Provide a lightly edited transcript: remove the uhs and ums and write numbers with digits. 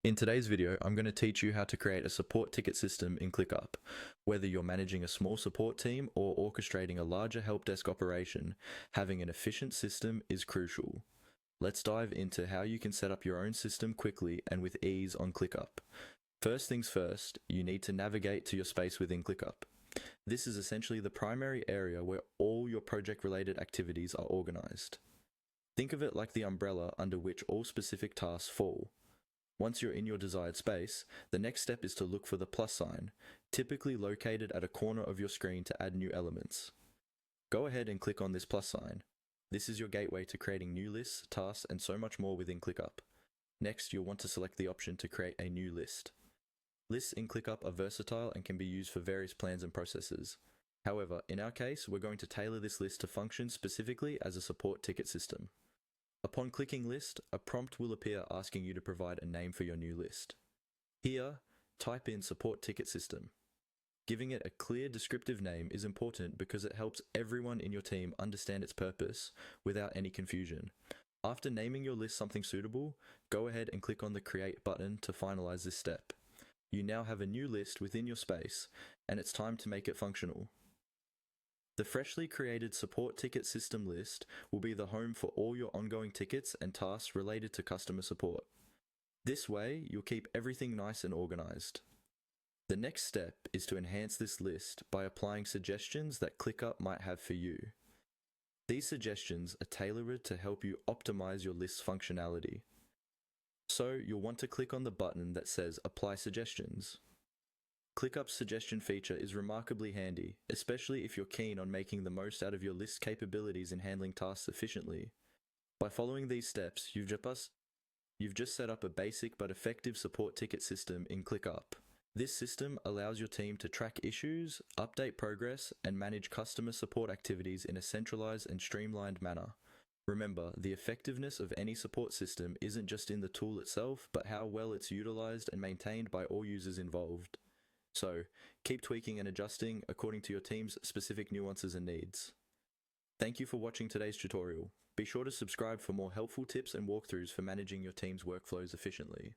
In today's video, I'm going to teach you how to create a support ticket system in ClickUp. Whether you're managing a small support team or orchestrating a larger help desk operation, having an efficient system is crucial. Let's dive into how you can set up your own system quickly and with ease on ClickUp. First things first, you need to navigate to your space within ClickUp. This is essentially the primary area where all your project-related activities are organized. Think of it like the umbrella under which all specific tasks fall. Once you're in your desired space, the next step is to look for the plus sign, typically located at a corner of your screen to add new elements. Go ahead and click on this plus sign. This is your gateway to creating new lists, tasks, and so much more within ClickUp. Next, you'll want to select the option to create a new list. Lists in ClickUp are versatile and can be used for various plans and processes. However, in our case, we're going to tailor this list to function specifically as a support ticket system. Upon clicking List, a prompt will appear asking you to provide a name for your new list. Here, type in Support Ticket System. Giving it a clear descriptive name is important because it helps everyone in your team understand its purpose without any confusion. After naming your list something suitable, go ahead and click on the Create button to finalize this step. You now have a new list within your space, and it's time to make it functional. The freshly created support ticket system list will be the home for all your ongoing tickets and tasks related to customer support. This way, you'll keep everything nice and organized. The next step is to enhance this list by applying suggestions that ClickUp might have for you. These suggestions are tailored to help you optimize your list's functionality. So you'll want to click on the button that says Apply Suggestions. ClickUp's suggestion feature is remarkably handy, especially if you're keen on making the most out of your list's capabilities in handling tasks efficiently. By following these steps, you've just set up a basic but effective support ticket system in ClickUp. This system allows your team to track issues, update progress, and manage customer support activities in a centralized and streamlined manner. Remember, the effectiveness of any support system isn't just in the tool itself, but how well it's utilized and maintained by all users involved. So, keep tweaking and adjusting according to your team's specific nuances and needs. Thank you for watching today's tutorial. Be sure to subscribe for more helpful tips and walkthroughs for managing your team's workflows efficiently.